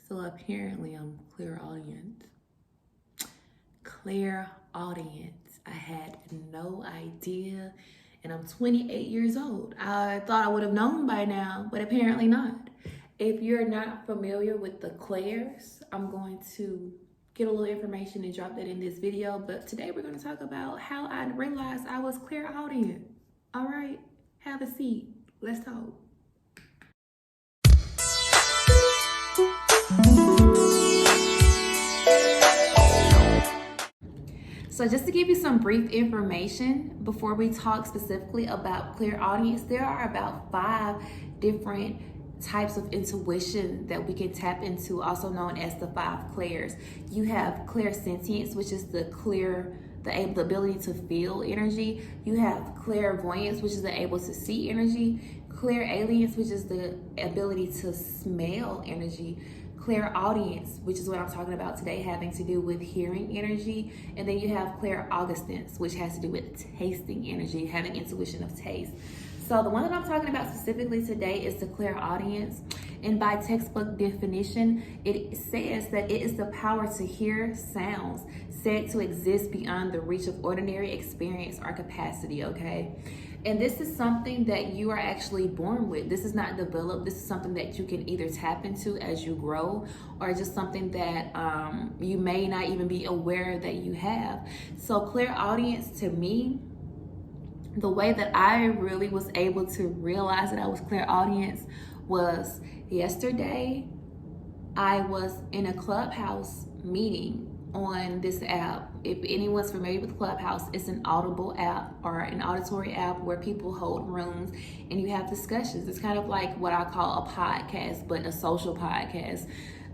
So apparently I'm clairaudient. Clairaudient. I had no idea, and I'm 28 years old. I thought I would have known by now, but apparently not. If you're not familiar with the clairs, I'm going to get a little information and drop that in this video. But today we're going to talk about how I realized I was clairaudient. All right, have a seat. Let's talk. So just to give you some brief information before we talk specifically about clairaudience, there are about 5 different types of intuition that we can tap into, also known as the 5 clairs. You have clairsentience, which is the ability to feel energy. You have clairvoyance, which is the able to see energy. Clairalience, which is the ability to smell energy. Clairaudience, which is what I'm talking about today, having to do with hearing energy. And then you have clairaugustance, which has to do with tasting energy, having intuition of taste. So the one that I'm talking about specifically today is the clairaudience. And by textbook definition, it says that it is the power to hear sounds said to exist beyond the reach of ordinary experience or capacity, okay? And this is something that you are actually born with. This is not developed. This is something that you can either tap into as you grow, or just something that you may not even be aware that you have. So clairaudience, to me, the way that I really was able to realize that I was clairaudience was yesterday. I was in a Clubhouse meeting on this app. If anyone's familiar with Clubhouse, it's an audible app or an auditory app where people hold rooms and you have discussions. It's kind of like what I call a podcast, but a social podcast.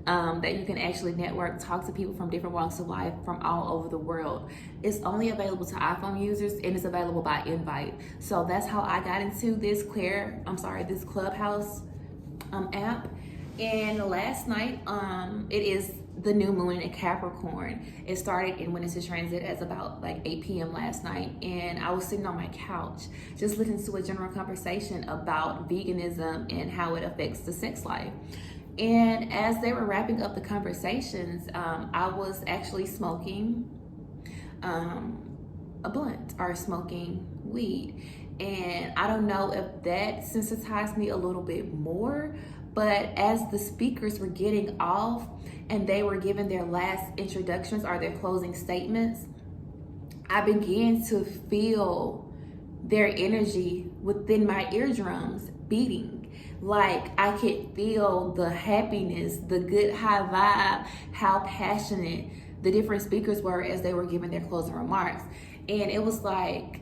That you can actually network, talk to people from different walks of life from all over the world. It's only available to iPhone users and it's available by invite. So that's how I got into this Clubhouse app. And last night, it is the new moon in Capricorn. It started and went into transit as about like 8 p.m. last night. And I was sitting on my couch, just listening to a general conversation about veganism and how it affects the sex life. And as they were wrapping up the conversations, I was actually smoking a blunt or smoking weed. And I don't know if that sensitized me a little bit more, but as the speakers were getting off and they were giving their last introductions or their closing statements, I began to feel their energy within my eardrums beating. Like I could feel the happiness, the good high vibe, how passionate the different speakers were as they were giving their closing remarks. And it was like,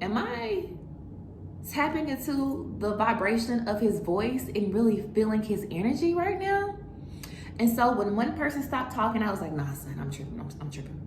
am I tapping into the vibration of his voice and really feeling his energy right now? And so when one person stopped talking, I was like, nah, son, I'm tripping.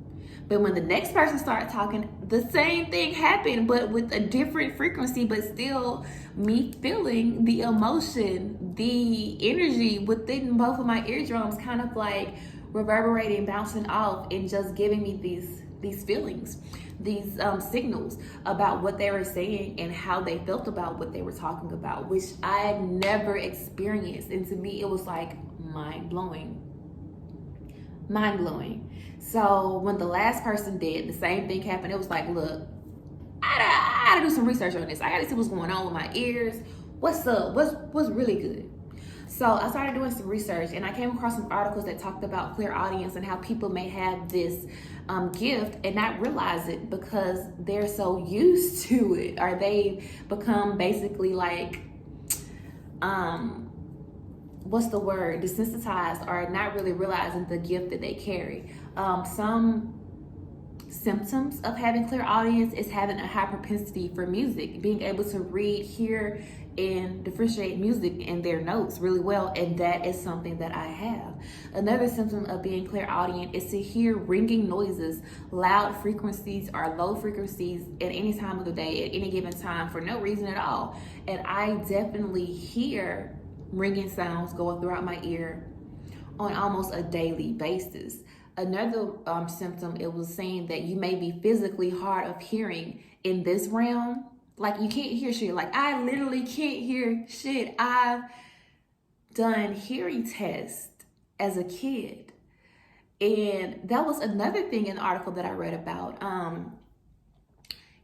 But when the next person started talking, the same thing happened, but with a different frequency, but still me feeling the emotion, the energy within both of my eardrums kind of like reverberating, bouncing off, and just giving me these feelings, these signals about what they were saying and how they felt about what they were talking about, which I had never experienced. And to me, it was like mind-blowing. So when the last person did, the same thing happened. It was like, look, I gotta do some research on this. I gotta see what's going on with my ears. What's up? What's really good? So I started doing some research and I came across some articles that talked about clairaudience and how people may have this gift and not realize it because they're so used to it, or they become basically like, desensitized, or not really realizing the gift that they carry. Some symptoms of having clairaudience is having a high propensity for music, being able to read, hear, and differentiate music and their notes really well, and that is something that I have. Another symptom of being clairaudient is to hear ringing noises, loud frequencies or low frequencies at any time of the day, at any given time, for no reason at all. And I definitely hear ringing sounds going throughout my ear on almost a daily basis. Another symptom, it was saying that you may be physically hard of hearing in this realm. Like you can't hear shit. Like I literally can't hear shit. I've done hearing tests as a kid. And that was another thing in the article that I read about.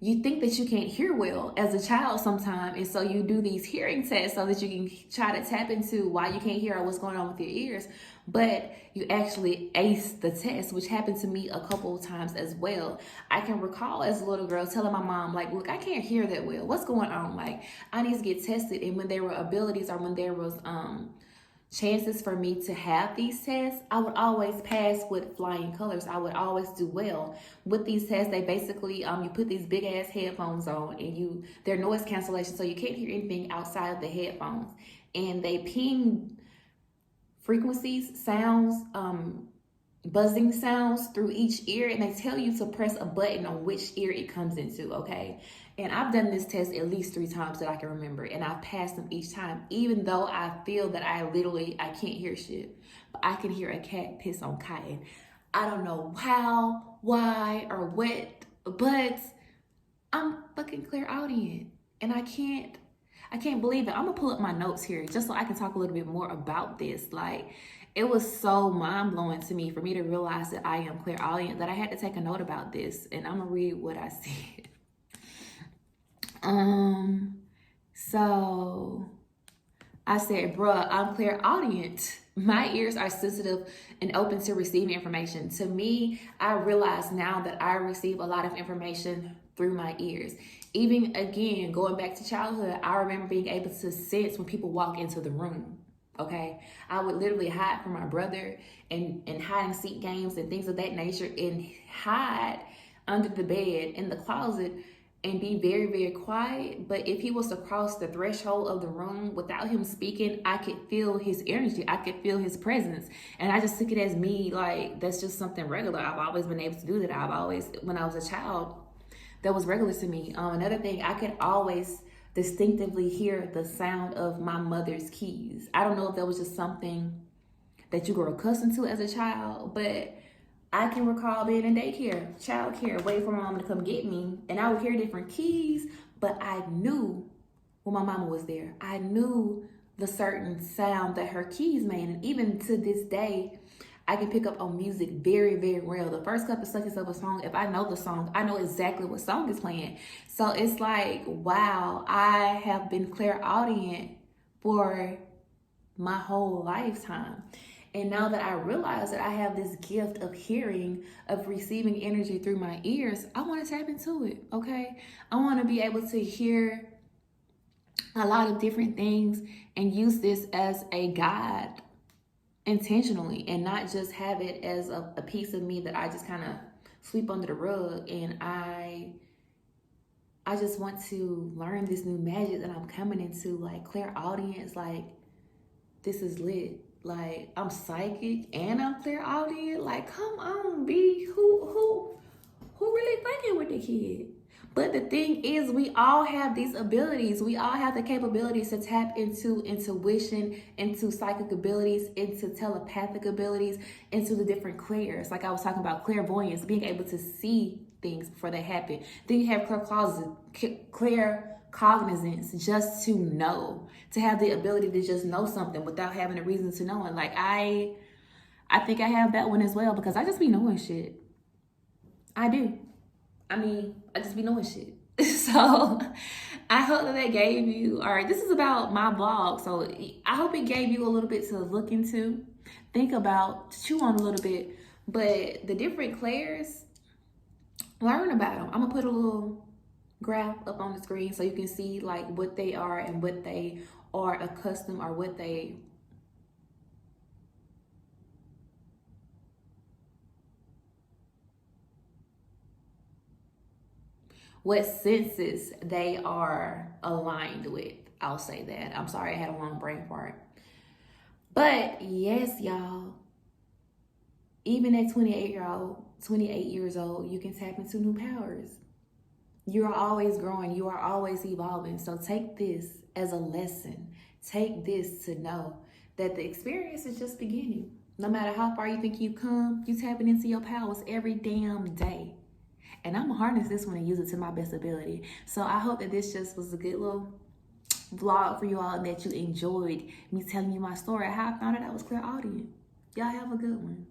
You think that you can't hear well as a child sometimes, and so you do these hearing tests so that you can try to tap into why you can't hear or what's going on with your ears, but you actually ace the test, which happened to me a couple of times as well. I can recall as a little girl telling my mom, like, look, I can't hear that well. What's going on? Like, I need to get tested. And when there were abilities or when there was chances for me to have these tests, I would always pass with flying colors. I would always do well with these tests. They basically you put these big ass headphones on, and they're noise cancellation, so you can't hear anything outside of the headphones, and they ping frequencies, sounds, buzzing sounds through each ear, and they tell you to press a button on which ear it comes into. Okay, and I've done this test at least 3 times that I can remember, and I've passed them each time, even though I feel that I can't hear shit, but I can hear a cat piss on cotton. I don't know how, why, or what, but I'm fucking clairaudient, and I can't believe it. I'm gonna pull up my notes here just so I can talk a little bit more about this. Like, it was so mind-blowing to me for me to realize that I am clairaudient that I had to take a note about this, and I'm gonna read what I said. So I said, bruh, I'm clairaudient. My ears are sensitive and open to receiving information. To me, I realize now that I receive a lot of information through my ears. Even again, going back to childhood, I remember being able to sense when people walk into the room. Okay, I would literally hide from my brother and hide and seek games and things of that nature, and hide under the bed in the closet and be very, very quiet. But if he was to cross the threshold of the room without him speaking, I could feel his energy. I could feel his presence. And I just took it as me, like, that's just something regular. I've always been able to do that. I've always, when I was a child, that was regular to me. Another thing, I could always distinctively hear the sound of my mother's keys. I don't know if that was just something that you were accustomed to as a child, but I can recall being in daycare, childcare, waiting for my mom to come get me, and I would hear different keys, but I knew when my mama was there. I knew the certain sound that her keys made, and even to this day, I can pick up on music very, very well. The first couple seconds of a song, if I know the song, I know exactly what song is playing. So it's like, wow, I have been clairaudient for my whole lifetime. And now that I realize that I have this gift of hearing, of receiving energy through my ears, I want to tap into it, okay? I want to be able to hear a lot of different things and use this as a guide intentionally, and not just have it as a piece of me that I just kind of sweep under the rug. And I just want to learn this new magic that I'm coming into, like clairaudience. Like, this is lit. Like, I'm psychic and I'm clairaudient. Like, come on, B. Who really fucking with the kid? But the thing is, we all have these abilities. We all have the capabilities to tap into intuition, into psychic abilities, into telepathic abilities, into the different clairs. Like I was talking about clairvoyance, being able to see things before they happen. Then you have claircognizance, just to know, to have the ability to just know something without having a reason to know it. Like, I think I have that one as well, because I just be knowing shit. I do. I mean, I just be knowing shit. So I hope that gave you, all right, this is about my blog. So I hope it gave you a little bit to look into, think about, chew on a little bit. But the different clairs, learn about them. I'm gonna put a little graph up on the screen so you can see like what they are and what they are accustomed, or what senses they are aligned with. I'll say that. I'm sorry, I had a long brain fart. But yes, y'all, even at 28 years old, you can tap into new powers. You are always growing. You are always evolving. So take this as a lesson. Take this to know that the experience is just beginning. No matter how far you think you come, you tapping into your powers every damn day. And I'm gonna harness this one and use it to my best ability. So I hope that this just was a good little vlog for you all and that you enjoyed me telling you my story. How I found out I was clairaudient. Y'all have a good one.